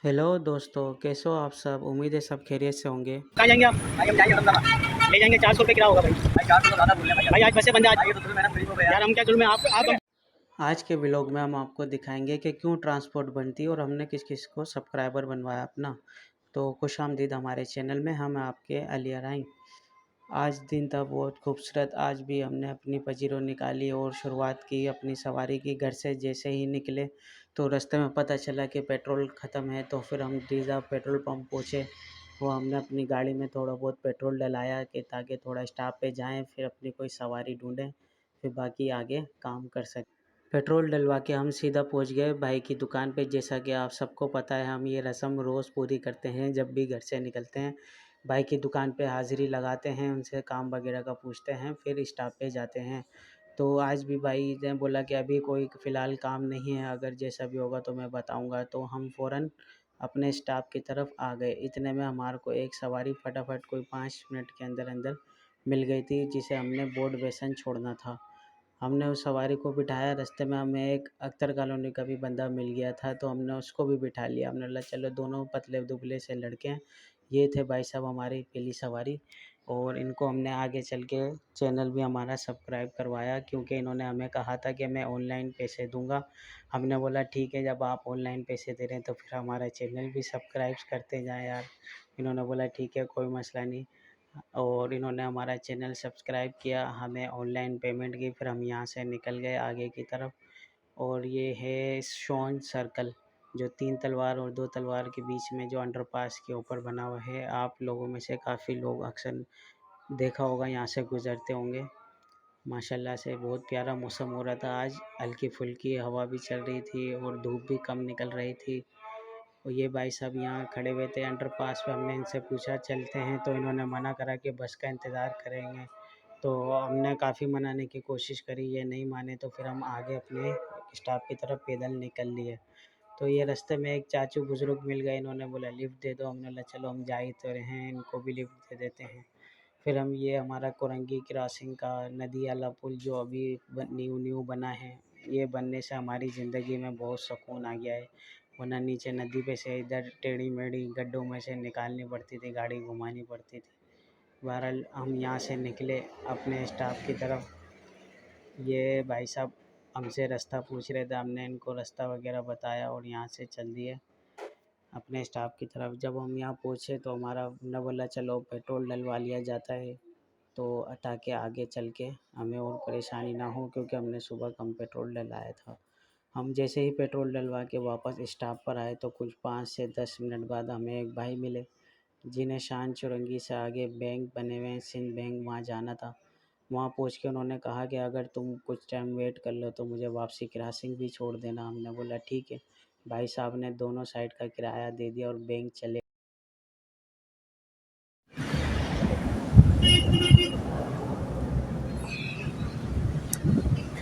Hello दोस्तों, कैसे हो आप सब। उम्मीद है सब खैरियत से होंगे। कहाँ जाएंगे आप? भाई हम जाएंगे दमदमा। ले जाएंगे 400 रुपये किराया होगा भाई 400 ज़्यादा बोल रहे हैं भाई। आज बसे बंदे आज ये तो जुल्म है ना गरीबों पे यार हम क्या जुल्म है आप आज के व्लॉग में हम आपको दिखाएंगे कि क्यों ट्रांसपोर्ट बनती है और हमने किस किस को सब्सक्राइबर बनवाया अपना। तो खुशामदीद हमारे चैनल में। हम आपके अली आराई। आज दिन था बहुत खूबसूरत। आज भी हमने अपनी पजीरो निकाली और शुरुआत की अपनी सवारी की। घर से जैसे ही निकले तो रास्ते में पता चला कि पेट्रोल ख़त्म है, तो फिर हम डीज़ा पेट्रोल पंप पहुँचे। वो हमने अपनी गाड़ी में थोड़ा बहुत पेट्रोल डलाया कि ताकि थोड़ा स्टॉप पे जाएं, फिर अपनी कोई सवारी ढूंढें, फिर बाकी आगे काम कर सकें। पेट्रोल डलवा के हम सीधा पहुंच गए भाई की दुकान पे। जैसा कि आप सबको पता है, हम ये रस्म रोज़ पूरी करते हैं। जब भी घर से निकलते हैं भाई की दुकान पे हाज़िरी लगाते हैं, उनसे काम वगैरह का पूछते हैं, फिर स्टॉप पे जाते हैं। तो आज भी भाई ने बोला कि अभी कोई फ़िलहाल काम नहीं है, अगर जैसा भी होगा तो मैं बताऊंगा। तो हम फ़ौरन अपने स्टॉप की तरफ आ गए। इतने में हमारे को एक सवारी फटाफट कोई 5 मिनट के अंदर अंदर मिल गई थी, जिसे हमने बोर्ड बेसन छोड़ना था। हमने उस सवारी को बिठाया। रास्ते में हमें एक अख्तर कॉलोनी का भी बंदा मिल गया था, तो हमने उसको भी बिठा लिया। हमने बोला चलो, दोनों पतले दुबले से लड़के हैं। ये थे भाई साहब हमारी पहली सवारी, और इनको हमने आगे चल के चैनल भी हमारा सब्सक्राइब करवाया, क्योंकि इन्होंने हमें कहा था कि मैं ऑनलाइन पैसे दूंगा। हमने बोला ठीक है, जब आप ऑनलाइन पैसे दे रहे हैं तो फिर हमारा चैनल भी सब्सक्राइब करते जाएं यार। इन्होंने बोला ठीक है, कोई मसला नहीं, और इन्होंने हमारा चैनल सब्सक्राइब किया, हमें ऑनलाइन पेमेंट की। फिर हम यहाँ से निकल गए आगे की तरफ। और ये है शॉन सर्कल, जो 3 तलवार और 2 तलवार के बीच में जो अंडरपास के ऊपर बना हुआ है। आप लोगों में से काफ़ी लोग अक्सर देखा होगा, यहाँ से गुज़रते होंगे। माशाल्लाह से बहुत प्यारा मौसम हो रहा था आज। हल्की फुल्की हवा भी चल रही थी और धूप भी कम निकल रही थी। और ये भाई साहब यहाँ खड़े हुए थे अंडरपास पे। हमने इनसे पूछा चलते हैं, तो इन्होंने मना करा कि बस का इंतज़ार करेंगे। तो हमने काफ़ी मनाने की कोशिश करी, ये नहीं माने, तो फिर हम आगे अपने स्टॉप की तरफ पैदल निकल लिए। तो ये रास्ते में एक चाचू बुज़ुर्ग मिल गए, इन्होंने बोला लिफ्ट दे दो। हमने बोला चलो, हम जा ही तो रहे हैं, इनको भी लिफ्ट दे देते हैं। फिर हम ये हमारा कोरंगी क्रॉसिंग का नदी वाला पुल जो अभी न्यू न्यू बना है, ये बनने से हमारी ज़िंदगी में बहुत सुकून आ गया है। वरना नीचे नदी पे से इधर टेढ़ी मेढ़ी गड्ढों में से निकालनी पड़ती थी, गाड़ी घुमानी पड़ती थी। बहरहाल हम यहाँ से निकले अपने स्टॉप की तरफ। ये भाई साहब हमसे रास्ता पूछ रहे थे, हमने इनको रास्ता वगैरह बताया और यहाँ से चल दिए अपने स्टॉप की तरफ। जब हम यहाँ पहुँचे तो हमारा ने बोला चलो पेट्रोल डलवा लिया जाता है, तो ताकि आगे चल के हमें और परेशानी ना हो, क्योंकि हमने सुबह कम पेट्रोल डलाया था। हम जैसे ही पेट्रोल डलवा के वापस स्टॉप पर आए तो कुछ 5 से 10 मिनट बाद हमें एक भाई मिले, जिन्हें शान चुरंगी से आगे बैंक बने हुए हैं, सिंध बैंक, वहाँ जाना था। वहाँ पहुँच के उन्होंने कहा कि अगर तुम कुछ टाइम वेट कर लो तो मुझे वापसी क्रॉसिंग भी छोड़ देना। हमने बोला ठीक है। भाई साहब ने दोनों साइड का किराया दे दिया और बैंक चले।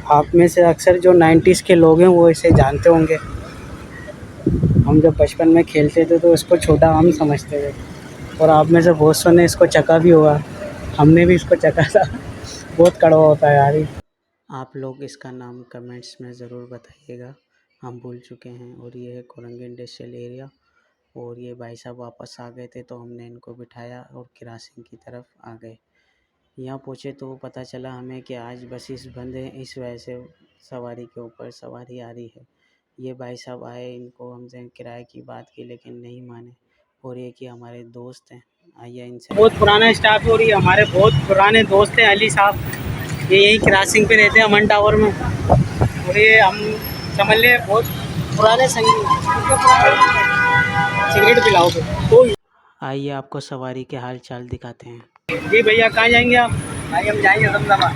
आप में से अक्सर जो 90s के लोग हैं वो इसे जानते होंगे। हम जब बचपन में खेलते थे तो इसको छोटा आम समझते थे, और आप में से बहुत सौ ने इसको चखा भी होगा। हमने भी इसको चखा था। बहुत कड़वा होता है यार ये। आप लोग इसका नाम कमेंट्स में ज़रूर बताइएगा, हम भूल चुके हैं। और ये है कोरंगी इंडस्ट्रियल एरिया। और ये भाई साहब वापस आ गए थे, तो हमने इनको बिठाया और क्रॉसिंग की तरफ आ गए। यहाँ पहुँचे तो पता चला हमें कि आज बसेस बंद हैं, इस वजह से सवारी के ऊपर सवारी आ रही है। ये भाई साहब आए, इनको हमसे किराए की बात की लेकिन नहीं माने, और ये कि हमारे दोस्त हैं। आइए इनसे। बहुत पुराना स्टाफ है और ये हमारे बहुत पुराने दोस्त हैं अली साहब। ये यहीं क्रॉसिंग पे रहते हैं अमन टावर में, और ये हम समझ ले बहुत पुराने सिगरेट पिलाओगे तो। आइए आपको सवारी के हाल चाल दिखाते हैं। जी भैया, कहाँ जाएंगे आप? भाई हम जाएंगे दमदमा।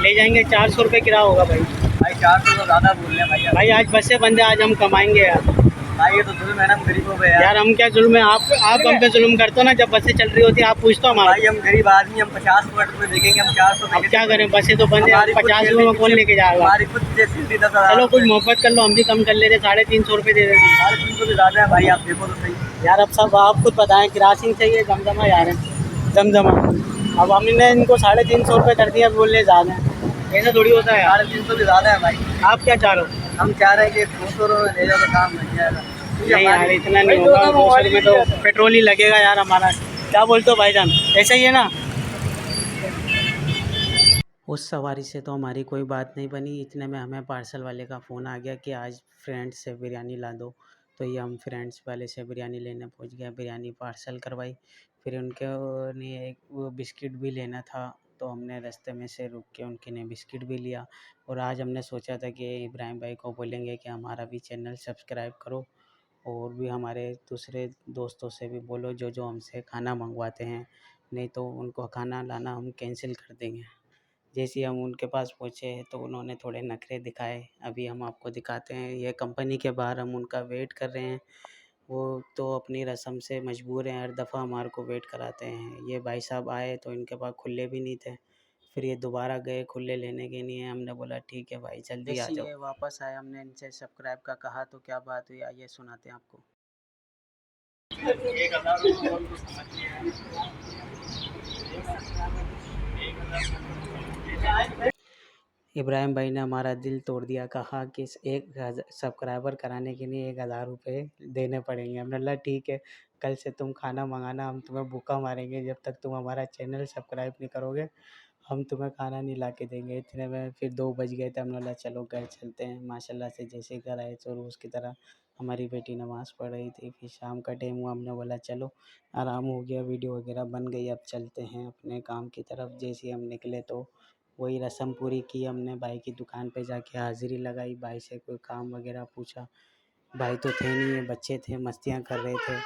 ले जाएंगे 400 रुपये किराया होगा भाई। भाई 400 तो ज़्यादा बोल रहे हैं भाई भाई आज बसें बंद है, आज हम कमाएंगे यार। भाई ये तो जुल्म है ना गरीबों पे यार हम क्या जुल्म है, आप हम पे जुल्म करते हो ना। जब बसें चल रही होती है आप पूछते हो हमारा। भाई हम गरीब आदमी, हम 50 रुपये देखेंगे, हम 400 अब क्या करें, बसें तो बंद है, 50 रुपये में कौन लेके जाएगा। हमारी खुद जैसी 10,000। चलो कुछ मोहब्बत कर लो, हम भी कम कर लेते, 350 रुपये दे देंगे। 350 से ज़्यादा है भाई, आप देखो तो सही यार अब सब आप खुद बताएं, क्रॉसिंग चाहिए जमजमा यार, जमजमा। अब हमने इनको 350 रुपये कर दिया, बोलने ज़्यादा है, ऐसा थोड़ी होता है। 350 से ज़्यादा है भाई। आप क्या चाह रहे हो? हम चाह रहे हैं कि 200 रुपये ले जाओ तो काम नहीं जाएगा। नहीं यार इतना नहीं होगा, 200 रुपये तो पेट्रोल ही लगेगा यार हमारा। क्या बोलते हो भाईजान, ऐसा ही है ना? उस सवारी से तो हमारी कोई बात नहीं बनी, इतने में हमें पार्सल वाले का फ़ोन आ गया कि आज फ्रेंड्स से बिरयानी ला दो। तो ये हम फ्रेंड्स वाले से बिरयानी लेने पहुंच गए, बिरयानी पार्सल करवाई। फिर उनके लिए एक वो बिस्किट भी लेना था, तो हमने रास्ते में से रुक के उनके लिए बिस्किट भी लिया। और आज हमने सोचा था कि इब्राहिम भाई को बोलेंगे कि हमारा भी चैनल सब्सक्राइब करो, और भी हमारे दूसरे दोस्तों से भी बोलो जो जो हमसे खाना मंगवाते हैं, नहीं तो उनको खाना लाना हम कैंसिल कर देंगे। जैसे ही हम उनके पास पहुँचे तो उन्होंने थोड़े नखरे दिखाए। अभी हम आपको दिखाते हैं, ये कंपनी के बाहर हम उनका वेट कर रहे हैं। वो तो अपनी रस्म से मजबूर हैं, हर दफ़ा हमारे को वेट कराते हैं। ये भाई साहब आए तो इनके पास खुले भी नहीं थे, फिर ये दोबारा गए खुले लेने के लिए। हमने बोला ठीक है भाई जल्दी आ जाओ। ये वापस आए, हमने इनसे सब्सक्राइब का कहा तो क्या बात हुई आइए सुनाते हैं आपको। इब्राहिम भाई ने हमारा दिल तोड़ दिया, कहा कि एक सब्सक्राइबर कराने के लिए 1000 रुपये देने पड़ेंगे। हमने बोला ठीक है, कल से तुम खाना मंगाना, हम तुम्हें भूखा मारेंगे जब तक तुम हमारा चैनल सब्सक्राइब नहीं करोगे, हम तुम्हें खाना नहीं ला के देंगे। इतने में फिर 2 बज गए थे, हमने बोला चलो घर चलते हैं। माशाल्लाह से जैसे घर आए तो रोज़ की तरह हमारी बेटी नमाज़ पढ़ रही थी। फिर शाम का टाइम हुआ, हमने बोला चलो आराम हो गया, वीडियो वगैरह बन गई, अब चलते हैं अपने काम की तरफ। जैसे ही हम निकले तो वही रस्म पूरी की हमने, भाई की दुकान पे जाके हाज़िरी लगाई, भाई से कोई काम वगैरह पूछा। भाई तो थे नहीं, बच्चे थे मस्तियाँ कर रहे थे,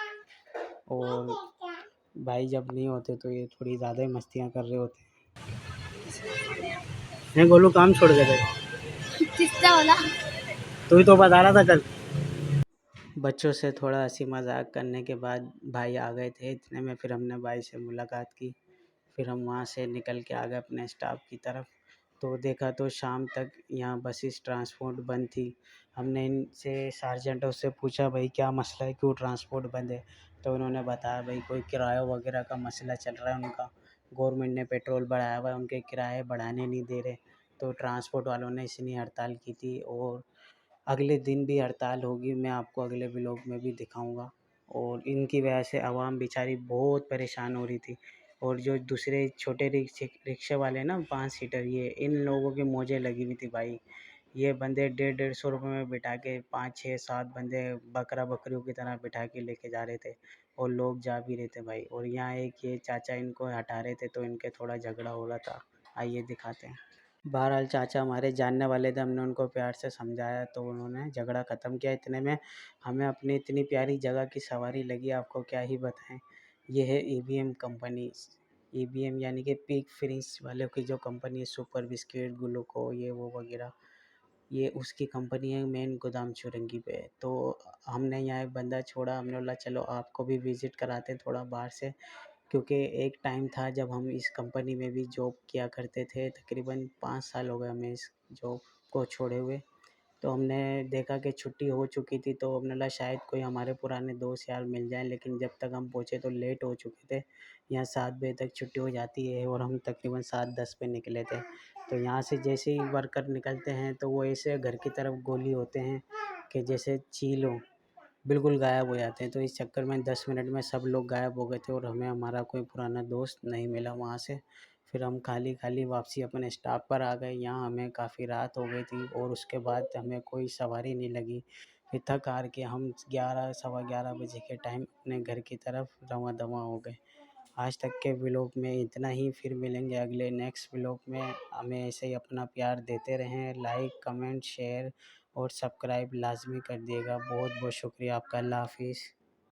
और भाई जब नहीं होते तो ये थोड़ी ज़्यादा ही मस्तियाँ कर रहे होते। नहीं गोलू काम छोड़ गए थे, किसने बोला? तू ही तो बता रहा था कल। बच्चों से थोड़ा हंसी मजाक करने के बाद भाई आ गए थे, इतने में फिर हमने भाई से मुलाकात की। फिर हम वहाँ से निकल के आ गए अपने स्टाफ की तरफ। तो देखा तो शाम तक यहाँ बसेस ट्रांसपोर्ट बंद थी। हमने इनसे सार्जेंटों से पूछा भाई क्या मसला है, क्यों ट्रांसपोर्ट बंद है? तो उन्होंने बताया भाई कोई किराया वगैरह का मसला चल रहा है उनका, गवर्नमेंट ने पेट्रोल बढ़ाया हुआ है, उनके किराए बढ़ाने नहीं दे रहे। तो ट्रांसपोर्ट वालों ने इसलिए हड़ताल की थी, और अगले दिन भी हड़ताल होगी, मैं आपको अगले व्लॉग में भी दिखाऊंगा। और इनकी वजह से आवाम बेचारी बहुत परेशान हो रही थी। और जो दूसरे छोटे रिक्शे वाले ना 5 सीटर, ये इन लोगों की मौजें लगी हुई थी भाई। ये बंदे 150-150 रुपये में बिठा के 5 6 7 बंदे बकरा बकरियों की तरह बिठा के लेके जा रहे थे, और लोग जा भी रहे थे भाई। और यहाँ एक ये चाचा इनको हटा रहे थे तो इनके थोड़ा झगड़ा हो रहा था, आइए दिखाते हैं। बहरहाल चाचा हमारे जानने वाले थे, हमने उनको प्यार से समझाया तो उन्होंने झगड़ा ख़त्म किया। इतने में हमें अपनी इतनी प्यारी जगह की सवारी लगी, आपको क्या ही बताएं। ये है ईवीएम कंपनी। ईवीएम यानी कि पीक फ्रिज वालों की जो कंपनी है, सुपर बिस्किट ग्लूको ये वो वगैरह, ये उसकी कंपनी है, मेन गोदाम चौरंगी पे है। तो हमने यहाँ एक बंदा छोड़ा, हमने बोला चलो आपको भी विज़िट कराते थोड़ा बाहर से, क्योंकि एक टाइम था जब हम इस कंपनी में भी जॉब किया करते थे। तकरीबन 5 साल हो गए हमें इस जॉब को छोड़े हुए। तो हमने देखा कि छुट्टी हो चुकी थी, तो हमने बोला शायद कोई हमारे पुराने दोस्त यार मिल जाएं, लेकिन जब तक हम पहुँचे तो लेट हो चुके थे। यहाँ 7 बजे तक छुट्टी हो जाती है और हम तकरीबन 7:10 पे निकले थे। तो यहाँ से जैसे ही वर्कर निकलते हैं तो वो ऐसे घर की तरफ गोली होते हैं कि जैसे चील हो, बिल्कुल गायब हो जाते हैं। तो इस चक्कर में 10 मिनट में सब लोग गायब हो गए थे, और हमें हमारा कोई पुराना दोस्त नहीं मिला वहाँ से। फिर हम खाली खाली वापसी अपने स्टॉप पर आ गए। यहाँ हमें काफ़ी रात हो गई थी, और उसके बाद हमें कोई सवारी नहीं लगी। फिर थक हार के हम 11 सवा 11 बजे के टाइम अपने घर की तरफ रवां दवां हो गए। आज तक के व्लॉग में इतना ही, फिर मिलेंगे अगले नेक्स्ट व्लॉग में। हमें ऐसे ही अपना प्यार देते रहें, लाइक कमेंट शेयर और सब्सक्राइब लाजमी कर दिएगा। बहुत बहुत शुक्रिया आपका, अल्लाह हाफिज़।